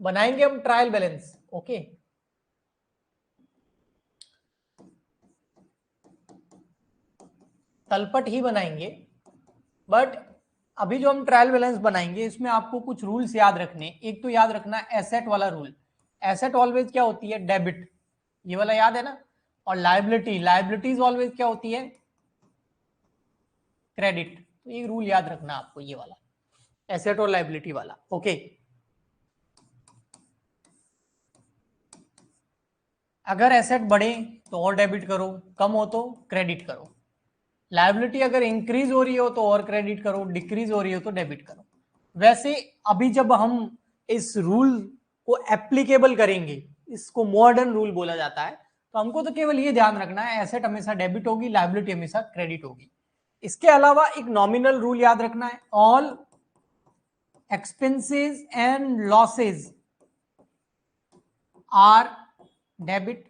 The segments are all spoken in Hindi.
बनाएंगे हम ट्रायल बैलेंस। ओके, तलपट ही बनाएंगे, बट अभी जो हम ट्रायल बैलेंस बनाएंगे इसमें आपको कुछ रूल्स याद रखने। एक तो याद रखना एसेट वाला रूल। एसेट ऑलवेज क्या होती है? डेबिट, ये वाला याद है ना। और लायबिलिटी, लायबिलिटीज ऑलवेज क्या होती है? क्रेडिट। तो ये रूल याद रखना आपको, ये वाला एसेट और लायबिलिटी वाला। ओके, अगर एसेट बढ़े तो और डेबिट करो, कम हो तो क्रेडिट करो। लायबिलिटी अगर इंक्रीज हो रही हो तो और क्रेडिट करो, डिक्रीज हो रही हो तो डेबिट करो। वैसे अभी जब हम इस रूल को एप्लीकेबल करेंगे, इसको मॉडर्न रूल बोला जाता है, तो हमको तो केवल ये ध्यान रखना है एसेट हमेशा डेबिट होगी, लायबिलिटी हमेशा क्रेडिट होगी। इसके अलावा एक नॉमिनल रूल याद रखना है, all expenses and losses are debit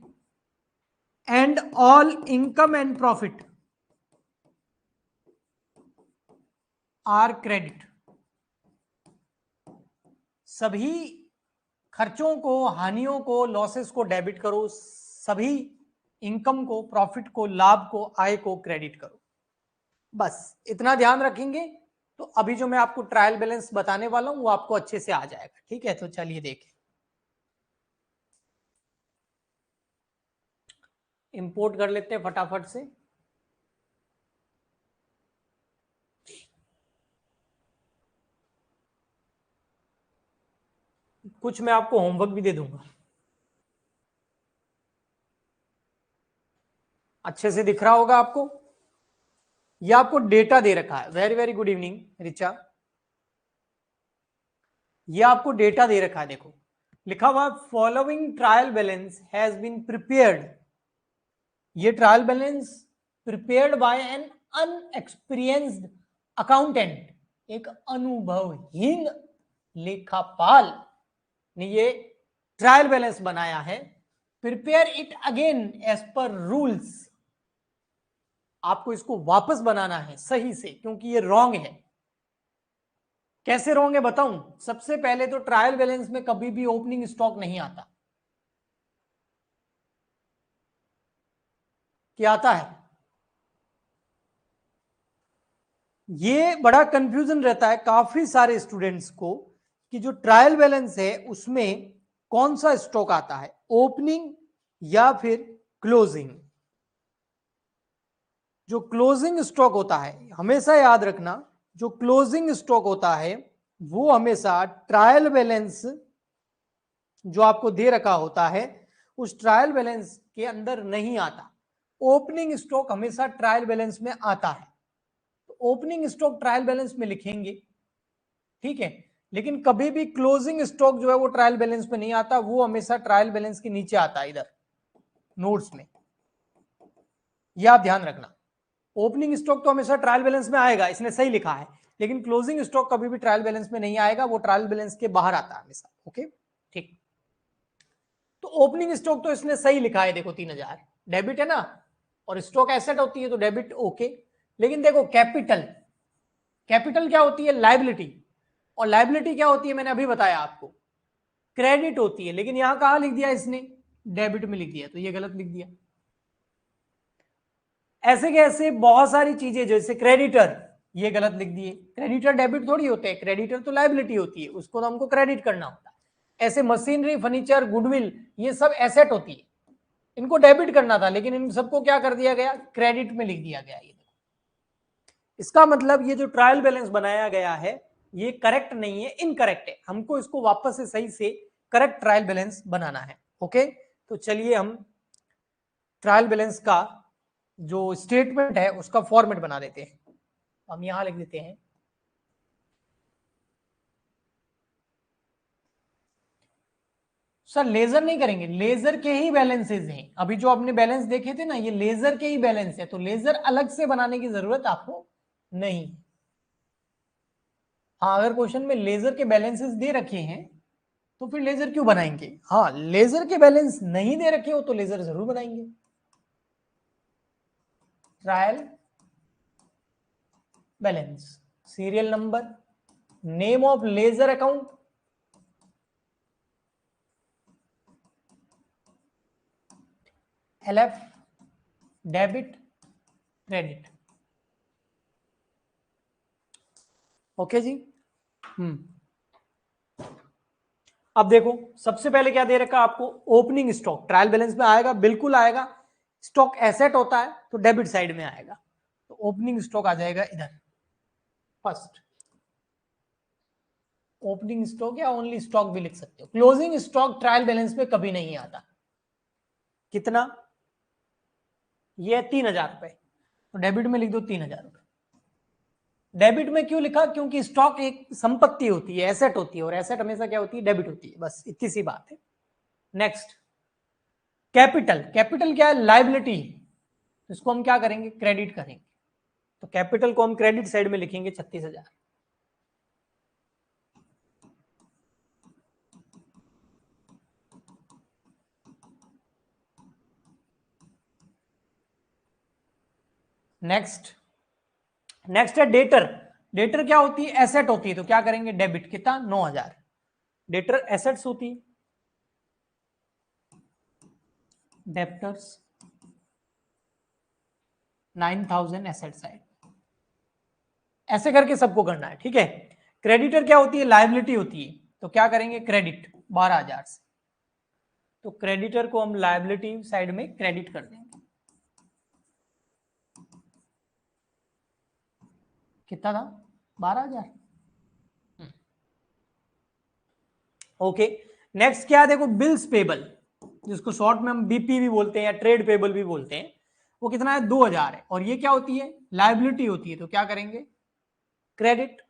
and all income and profit are credit. सभी खर्चों को, हानियों को, लॉसेस को डेबिट करो, सभी इनकम को, प्रॉफिट को, लाभ को, आय को क्रेडिट करो। बस इतना ध्यान रखेंगे तो अभी जो मैं आपको ट्रायल बैलेंस बताने वाला हूं वो आपको अच्छे से आ जाएगा। ठीक है, तो चलिए देखें। इंपोर्ट कर लेते हैं फटाफट से। कुछ मैं आपको होमवर्क भी दे दूंगा। अच्छे से दिख रहा होगा आपको। ये आपको डेटा दे रखा है। Very very good evening Richa. ये आपको डेटा दे रखा है, देखो लिखा हुआ following trial balance has been prepared. ये trial balance prepared by an inexperienced accountant, एक अनुभवहीन लेखापाल ने ये ट्रायल बैलेंस बनाया है। Prepare it again as per rules. आपको इसको वापस बनाना है सही से, क्योंकि ये रॉन्ग है। कैसे रॉन्ग है बताऊं? सबसे पहले तो ट्रायल बैलेंस में कभी भी ओपनिंग स्टॉक नहीं आता। क्या आता है? ये बड़ा कंफ्यूजन रहता है काफी सारे स्टूडेंट्स को कि जो ट्रायल बैलेंस है उसमें कौन सा स्टॉक आता है, ओपनिंग या फिर क्लोजिंग। जो क्लोजिंग स्टॉक होता है, हमेशा याद रखना, जो क्लोजिंग स्टॉक होता है वो हमेशा ट्रायल बैलेंस जो आपको दे रखा होता है उस ट्रायल बैलेंस के अंदर नहीं आता। ओपनिंग स्टॉक हमेशा ट्रायल बैलेंस में आता है, तो ओपनिंग स्टॉक ट्रायल बैलेंस में लिखेंगे, ठीक है। लेकिन कभी भी क्लोजिंग स्टॉक जो है वो ट्रायल बैलेंस में नहीं आता, वो हमेशा ट्रायल बैलेंस के नीचे आता है इधर नोट्स में। यह आप ध्यान रखना। ओपनिंग स्टॉक तो हमेशा ट्रायल बैलेंस में आएगा, इसने सही लिखा है, लेकिन क्लोजिंग स्टॉक कभी भी ट्रायल बैलेंस में नहीं आएगा, वो ट्रायल बैलेंस के बाहर आता है हमेशा। ओके, ठीक। तो ओपनिंग स्टॉक तो इसने सही लिखा है, देखो 3000 डेबिट है ना, और स्टॉक एसेट होती है तो डेबिट ओके। लेकिन देखो कैपिटल, कैपिटल क्या होती है? लायबिलिटी। और लायबिलिटी क्या होती है? मैंने अभी बताया आपको, क्रेडिट होती है। लेकिन यहां कहां लिख दिया इसने? डेबिट में लिख दिया, तो ये गलत लिख दिया। ऐसे कैसे बहुत सारी चीजें, जैसे क्रेडिटर, ये गलत लिख दिए। क्रेडिटर डेबिट थोड़ी होते हैं, क्रेडिटर तो लायबिलिटी होती है, उसको तो हमको क्रेडिट करना होता है। ऐसे मशीनरी, फर्नीचर, गुडविल, ये सब एसेट होती है, इनको डेबिट करना था, लेकिन इन सबको क्या कर दिया गया? क्रेडिट में लिख दिया गया। ये इसका मतलब ये जो ट्रायल बैलेंस बनाया गया है ये करेक्ट नहीं है, इनकरेक्ट है। हमको इसको वापस से सही से करेक्ट ट्रायल बैलेंस बनाना है। ओके, तो चलिए हम ट्रायल बैलेंस का जो स्टेटमेंट है उसका फॉर्मेट बना देते हैं। हम यहां लिख देते हैं, सर लेजर नहीं करेंगे, लेजर के ही बैलेंसेज हैं। अभी जो आपने बैलेंस देखे थे ना, ये लेजर के ही बैलेंस है, तो लेजर अलग से बनाने की जरूरत आपको नहीं। हाँ, अगर क्वेश्चन में लेजर के बैलेंसेस दे रखे हैं तो फिर लेजर क्यों बनाएंगे? हाँ, लेजर के बैलेंस नहीं दे रखे हो तो लेजर जरूर बनाएंगे। Trial balance, serial number, name of ledger account, LF debit credit. Okay जी। अब देखो सबसे पहले क्या दे रखा आपको, ओपनिंग स्टॉक ट्रायल बैलेंस में आएगा, बिल्कुल आएगा। स्टॉक एसेट होता है तो डेबिट साइड में आएगा, तो ओपनिंग स्टॉक आ जाएगा इधर फर्स्ट। ओपनिंग स्टॉक या ओनली स्टॉक भी लिख सकते हो। क्लोजिंग स्टॉक ट्रायल बैलेंस में कभी नहीं आता। कितना, ये 3,000 रुपए, तो डेबिट में लिख दो 3,000 रुपए। डेबिट में क्यों लिखा, क्योंकि स्टॉक एक संपत्ति होती है, एसेट होती है, और एसेट हमेशा क्या होती है, डेबिट होती है, बस इतनी सी बात है। नेक्स्ट कैपिटल, कैपिटल क्या है, लाइबिलिटी, तो इसको हम क्या करेंगे, क्रेडिट करेंगे, तो कैपिटल को हम क्रेडिट साइड में लिखेंगे 36,000। नेक्स्ट है डेटर। डेटर क्या होती है, एसेट होती है, तो क्या करेंगे, डेबिट, कितना, 9,000। डेटर एसेट्स होती है, डेप्टर्स 9,000 एसेट साइड। ऐसे करके सबको करना है, ठीक है। क्रेडिटर क्या होती है, लायबिलिटी होती है, तो क्या करेंगे, क्रेडिट 12,000 से, तो क्रेडिटर को हम लायबिलिटी साइड में क्रेडिट कर देंगे। कितना था, 12,000। ओके। नेक्स्ट क्या है, देखो बिल्स पेबल, जिसको शॉर्ट में हम बीपी भी बोलते हैं या ट्रेड पेबल भी बोलते हैं, वो कितना है, 2,000 है, और ये क्या होती है, लायबिलिटी होती है, तो क्या करेंगे, क्रेडिट।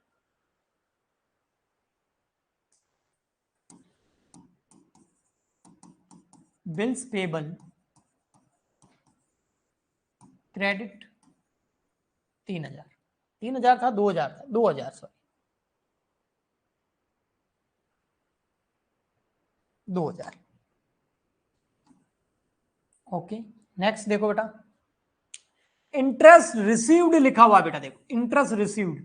बिल्स पेबल क्रेडिट 3,000, 3,000 था, 2,000 था, 2,000 सॉरी, 2,000। ओके। नेक्स्ट देखो बेटा, इंटरेस्ट रिसीव्ड लिखा हुआ बेटा, देखो इंटरेस्ट रिसीव्ड,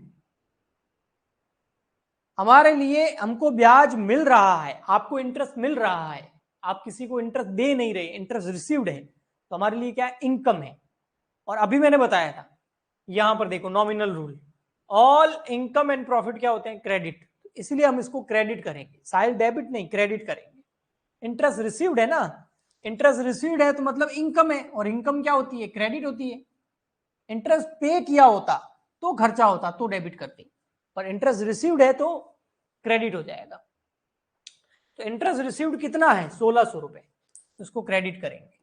हमारे लिए हमको ब्याज मिल रहा है, आपको इंटरेस्ट मिल रहा है, आप किसी को इंटरेस्ट दे नहीं रहे, इंटरेस्ट रिसीव्ड है, तो हमारे लिए क्या है, इनकम है। और अभी मैंने बताया था, यहां पर देखो nominal rule, all income and profit क्या होते हैं, क्रेडिट, इसलिए हम इसको क्रेडिट करेंगे, शायद डेबिट नहीं, क्रेडिट करेंगे। इंटरेस्ट रिसीव्ड है ना, इंटरेस्ट रिसीव्ड है तो मतलब इनकम है, और इनकम क्या होती है, क्रेडिट होती है। इंटरेस्ट पे किया होता तो खर्चा होता तो डेबिट करते, पर इंटरेस्ट रिसीव्ड है तो क्रेडिट हो जाएगा। तो इंटरेस्ट रिसीव्ड कितना है, 1,600 रुपए, उसको क्रेडिट करेंगे।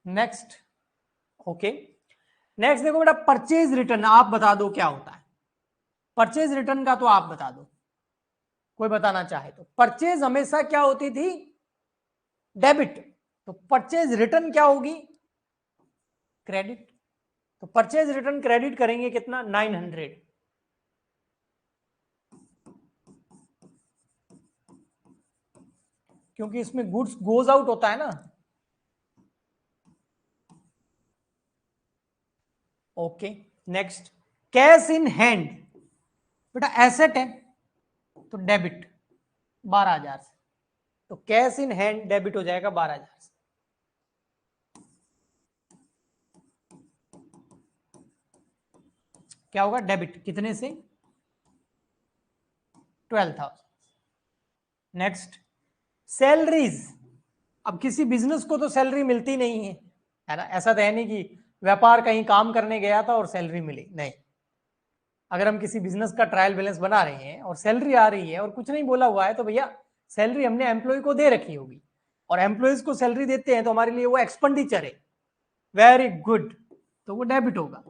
Next, okay. नेक्स्ट देखो बेटा, परचेज रिटर्न, आप बता दो क्या होता है। परचेज रिटर्न का तो आप बता दो, कोई बताना चाहे तो। परचेज हमेशा क्या होती थी, डेबिट, तो परचेज रिटर्न क्या होगी, क्रेडिट, तो परचेज रिटर्न क्रेडिट करेंगे कितना, 900, क्योंकि इसमें गुड्स गोज आउट होता है ना। Okay. Next, cash in hand, बेटा एसेट है तो डेबिट 12,000 से, तो कैश इन हैंड डेबिट हो जाएगा 12,000 से। क्या होगा, डेबिट कितने से, 12,000। नेक्स्ट, सैलरीज, अब किसी बिजनेस को तो सैलरी मिलती नहीं है ना, ऐसा तो है नहीं कि व्यापार कहीं काम करने गया था और सैलरी मिली, नहीं। अगर हम किसी बिजनेस का ट्रायल बैलेंस बना रहे हैं और सैलरी आ रही है और कुछ नहीं बोला हुआ है, तो भैया सैलरी हमने एम्प्लॉय को दे रखी होगी, और एम्प्लॉयज को सैलरी देते हैं तो हमारे लिए वो एक्सपेंडिचर है। वेरी गुड, तो वो डेबिट होगा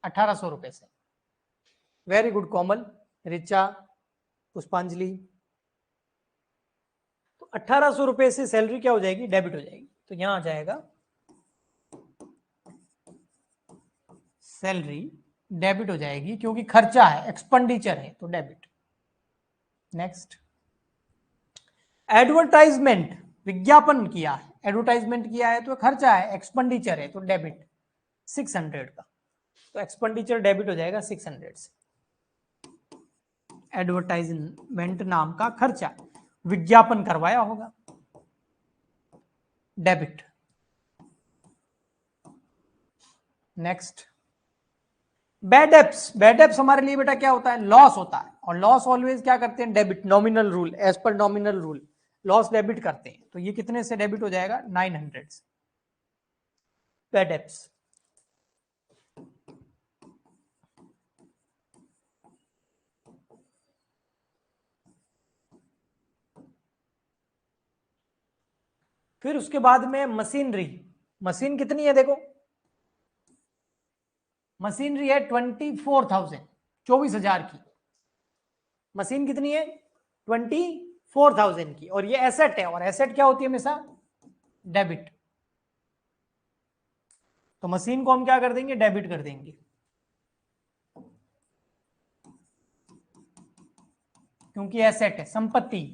1,800 रुपए से। वेरी गुड कोमल, रिचा, पुष्पांजलि, तो 1,800 रुपए से सैलरी क्या हो जाएगी, डेबिट हो जाएगी, तो यहां आ जाएगा सैलरी डेबिट हो जाएगी, क्योंकि खर्चा है, एक्सपेंडिचर है, तो डेबिट। नेक्स्ट, एडवर्टाइजमेंट, विज्ञापन किया है, एडवर्टाइजमेंट किया है तो खर्चा है, एक्सपेंडिचर है तो डेबिट 600 का, तो एक्सपेंडिचर डेबिट हो जाएगा 600 से। एडवर्टाइजमेंट नाम का खर्चा, विज्ञापन करवाया होगा, debit. Next, bad apps. Bad apps हमारे लिए बेटा क्या होता है, लॉस होता है, और लॉस ऑलवेज क्या करते हैं, debit, nominal rule, as per nominal rule loss debit करते हैं, तो ये कितने से डेबिट हो जाएगा, 900 से, बैड एप्स। फिर उसके बाद में मशीनरी, मशीन कितनी है देखो, मशीनरी है 24,000, 24,000 की मशीन कितनी है, 24,000 की, और ये एसेट है, और एसेट क्या होती है हमेशा, डेबिट, तो मशीन को हम क्या कर देंगे, डेबिट कर देंगे, क्योंकि एसेट है, संपत्ति।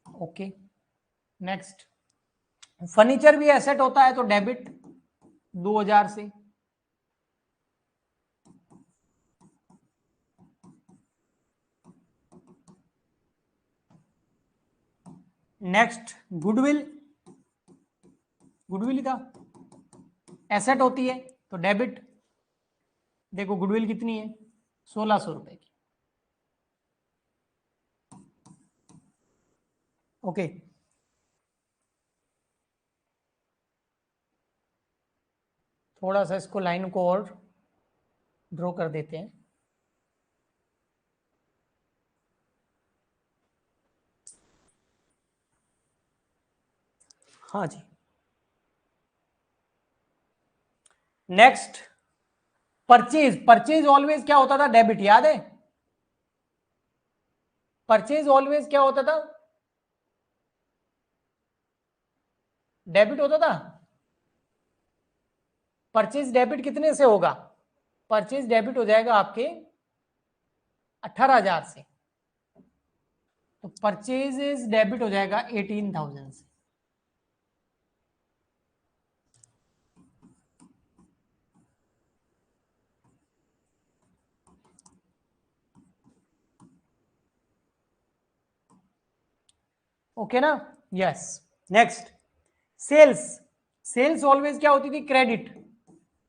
ओके, नेक्स्ट, फर्नीचर भी एसेट होता है तो डेबिट 2,000 से। नेक्स्ट, गुडविल, गुडविल का एसेट होती है तो डेबिट, देखो गुडविल कितनी है, 1,600 रुपए की। ओके, थोड़ा सा इसको लाइन को और ड्रॉ कर देते हैं। हाँ जी, नेक्स्ट, परचेज। परचेज ऑलवेज क्या होता था, डेबिट, याद है, परचेज ऑलवेज क्या होता था, डेबिट होता था। परचेज डेबिट कितने से होगा, परचेज डेबिट हो जाएगा आपके 18,000 से, तो परचेज डेबिट हो जाएगा 18,000 से। ओके ना, yes. Next, sales. Sales always क्या होती थी, क्रेडिट,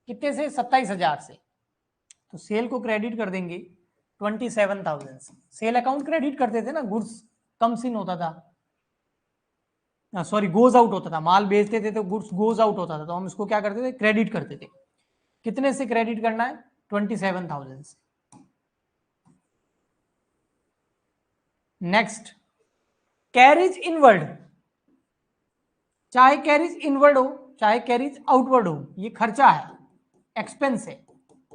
कितने से, 27,000 से, तो सेल को क्रेडिट कर देंगे 27,000 से। सेल अकाउंट क्रेडिट करते थे ना, गुड्स कम्स इन होता था, सॉरी गोज आउट होता था, माल बेचते थे तो गुड्स गोज आउट होता था, तो हम इसको क्या करते थे, क्रेडिट करते थे। कितने से क्रेडिट करना है, 27,000 से। Next, carriage inward. चाहे कैरिज इनवर्ड हो चाहे कैरिज आउटवर्ड हो, ये खर्चा है, एक्सपेंस है।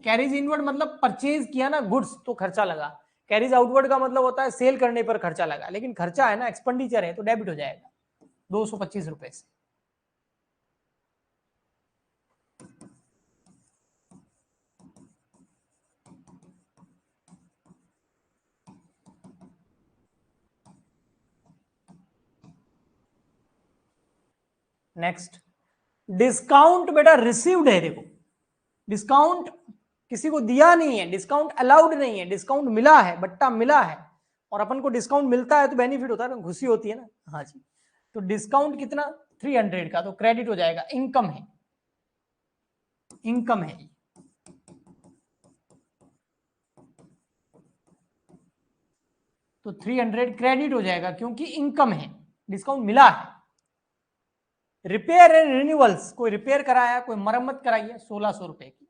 कैरिज इनवर्ड मतलब परचेज किया ना गुड्स तो खर्चा लगा, कैरिज आउटवर्ड का मतलब होता है सेल करने पर खर्चा लगा, लेकिन खर्चा है ना, एक्सपेंडिचर है, तो डेबिट हो जाएगा 225 रुपए से। नेक्स्ट, डिस्काउंट बेटा रिसीव्ड है, देखो डिस्काउंट किसी को दिया नहीं है, डिस्काउंट अलाउड नहीं है, डिस्काउंट मिला है, बट्टा मिला है, और अपन को डिस्काउंट मिलता है तो बेनिफिट होता है ना, खुशी होती है ना, हाँ जी, तो डिस्काउंट कितना, 300 का, तो क्रेडिट हो जाएगा, इनकम है, इनकम है, तो 300 क्रेडिट हो जाएगा क्योंकि इनकम है, डिस्काउंट मिला है। रिपेयर एंड रिन्यूअल्स, कोई रिपेयर कराया, कोई मरम्मत कराई है, 1,600 रुपए की,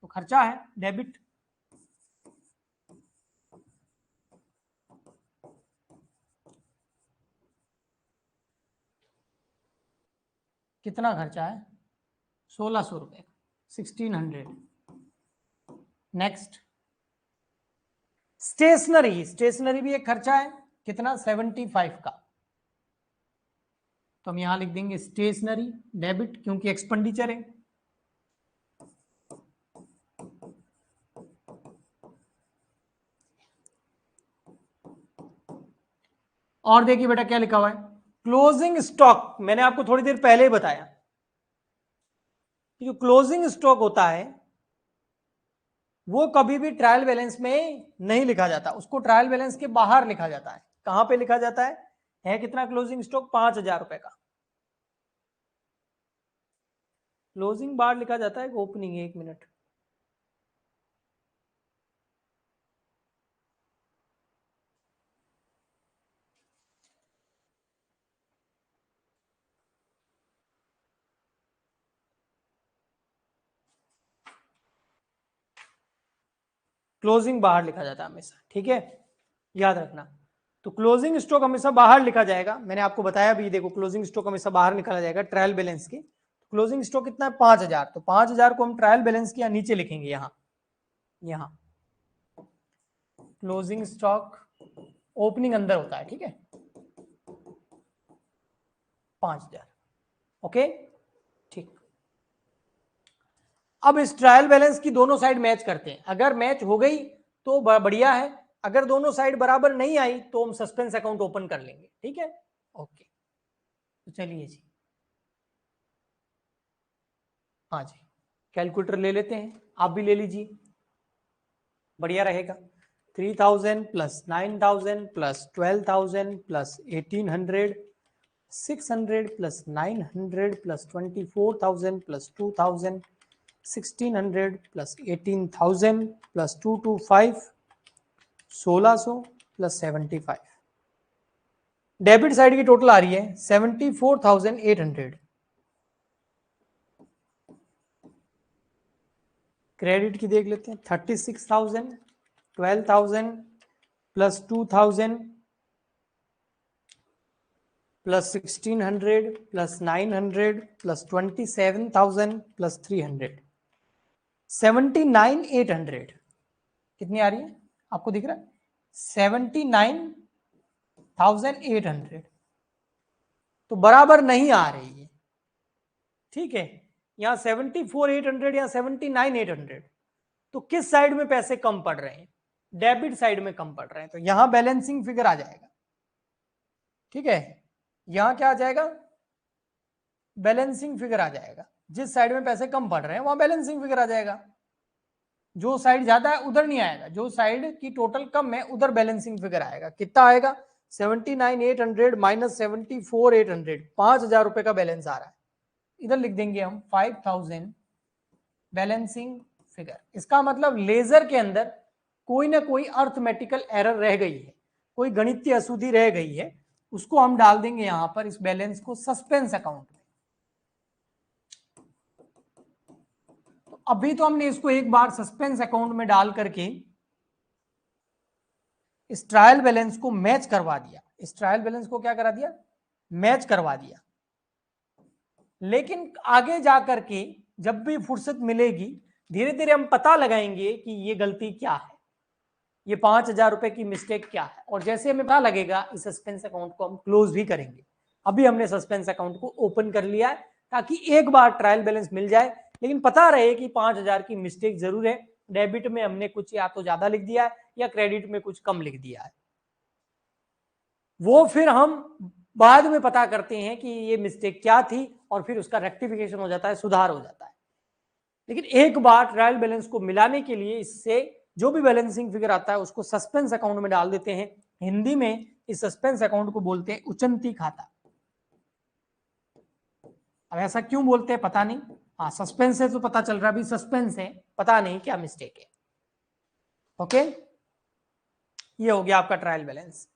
तो खर्चा है, डेबिट। कितना खर्चा है, 1,600 रुपए, 1,600। Next, stationery. स्टेशनरी भी एक खर्चा है, कितना, 75 का, तो हम यहां लिख देंगे स्टेशनरी डेबिट, क्योंकि एक्सपेंडिचर है। और देखिए बेटा क्या लिखा हुआ है, क्लोजिंग स्टॉक। मैंने आपको थोड़ी देर पहले ही बताया कि जो क्लोजिंग स्टॉक होता है वो कभी भी ट्रायल बैलेंस में नहीं लिखा जाता, उसको ट्रायल बैलेंस के बाहर लिखा जाता है। कहां पे लिखा जाता है कितना क्लोजिंग स्टॉक, 5,000 रुपए का क्लोजिंग बाहर लिखा जाता है, ओपनिंग। 1 मिनट, क्लोजिंग बाहर लिखा जाता है हमेशा, ठीक है, याद रखना। तो क्लोजिंग स्टॉक हमेशा बाहर लिखा जाएगा, मैंने आपको बताया भी, देखो क्लोजिंग स्टॉक हमेशा बाहर निकाला जाएगा ट्रायल बैलेंस के। क्लोजिंग स्टॉक कितना है, 5,000, तो 5,000 को हम ट्रायल बैलेंस के नीचे लिखेंगे, यहां क्लोजिंग स्टॉक, ओपनिंग अंदर होता है, ठीक है, 5,000, ओके, ठीक। अब इस ट्रायल बैलेंस की दोनों साइड मैच करते हैं, अगर मैच हो गई तो बढ़िया है, अगर दोनों साइड बराबर नहीं आई तो हम सस्पेंस अकाउंट ओपन कर लेंगे, ठीक है, ओके। तो चलिए जी, हाँ जी, कैलकुलेटर ले लेते हैं, आप भी ले लीजिए, बढ़िया रहेगा। 3,000 plus 9,000 plus 12,000 plus 1,800, 600 plus 900 plus 24,000 plus 2,000, 1,600 plus 18,000 plus 225, 1,600 plus 75। Debit side की टोटल आ रही है 74,800। क्रेडिट की देख लेते हैं, 36,000, 12,000 plus 2,000 plus 1,600 plus 900 plus 27,000 plus 300, 79,800 कितनी आ रही है आपको दिख रहा है, 79,800, तो बराबर नहीं आ रही है, ठीक है, यहां 74,800 या 79,800, तो किस साइड में पैसे कम पड़ रहे हैं, डेबिट साइड में कम पड़ रहे हैं, तो यहां बैलेंसिंग फिगर आ जाएगा, ठीक है, यहां क्या आ जाएगा, बैलेंसिंग फिगर आ जाएगा, जिस साइड में पैसे कम पड़ रहे हैं वहां बैलेंसिंग फिगर आ जाएगा, जो साइड ज्यादा है उधर नहीं आएगा, जो साइड की टोटल कम है उधर बैलेंसिंग फिगर आएगा। कितना आएगा, 79,800 माइनस 74,800, 5,000 रुपए का बैलेंस आ रहा है, इधर लिख देंगे हम 5,000 बैलेंसिंग फिगर। इसका मतलब लेजर के अंदर कोई ना कोई अर्थमेटिकल एरर रह गई है, कोई गणितीय अशुद्धि रह गई है, उसको हम डाल देंगे यहां पर, इस बैलेंस को सस्पेंस अकाउंट में। तो अभी तो हमने इसको एक बार सस्पेंस अकाउंट में डाल करके इस ट्रायल बैलेंस को मैच करवा दिया, इस ट्रायल बैलेंस को क्या करा दिया, मैच करवा दिया। लेकिन आगे जाकर के जब भी फुर्सत मिलेगी धीरे धीरे हम पता लगाएंगे कि ये गलती क्या है, ये 5,000 रुपए की मिस्टेक क्या है, और जैसे हमें पता लगेगा इस सस्पेंस अकाउंट को हम क्लोज भी करेंगे। अभी हमने सस्पेंस अकाउंट को ओपन कर लिया है ताकि एक बार ट्रायल बैलेंस मिल जाए, लेकिन पता रहे कि 5,000 की मिस्टेक जरूर है, डेबिट में हमने कुछ या तो ज्यादा लिख दिया है या क्रेडिट में कुछ कम लिख दिया है, वो फिर हम बाद में पता करते हैं कि ये मिस्टेक क्या थी, और फिर उसका रेक्टिफिकेशन हो जाता है, सुधार हो जाता है। लेकिन एक बार ट्रायल बैलेंस को मिलाने के लिए इससे जो भी बैलेंसिंग फिगर आता है उसको सस्पेंस अकाउंट में डाल देते हैं। हिंदी में इस सस्पेंस अकाउंट को बोलते हैं उचंती खाता। अब ऐसा क्यों बोलते हैं पता नहीं, हाँ सस्पेंस है तो पता चल रहा है, अभी सस्पेंस है, पता नहीं क्या मिस्टेक है, ओके। ये हो गया आपका ट्रायल बैलेंस।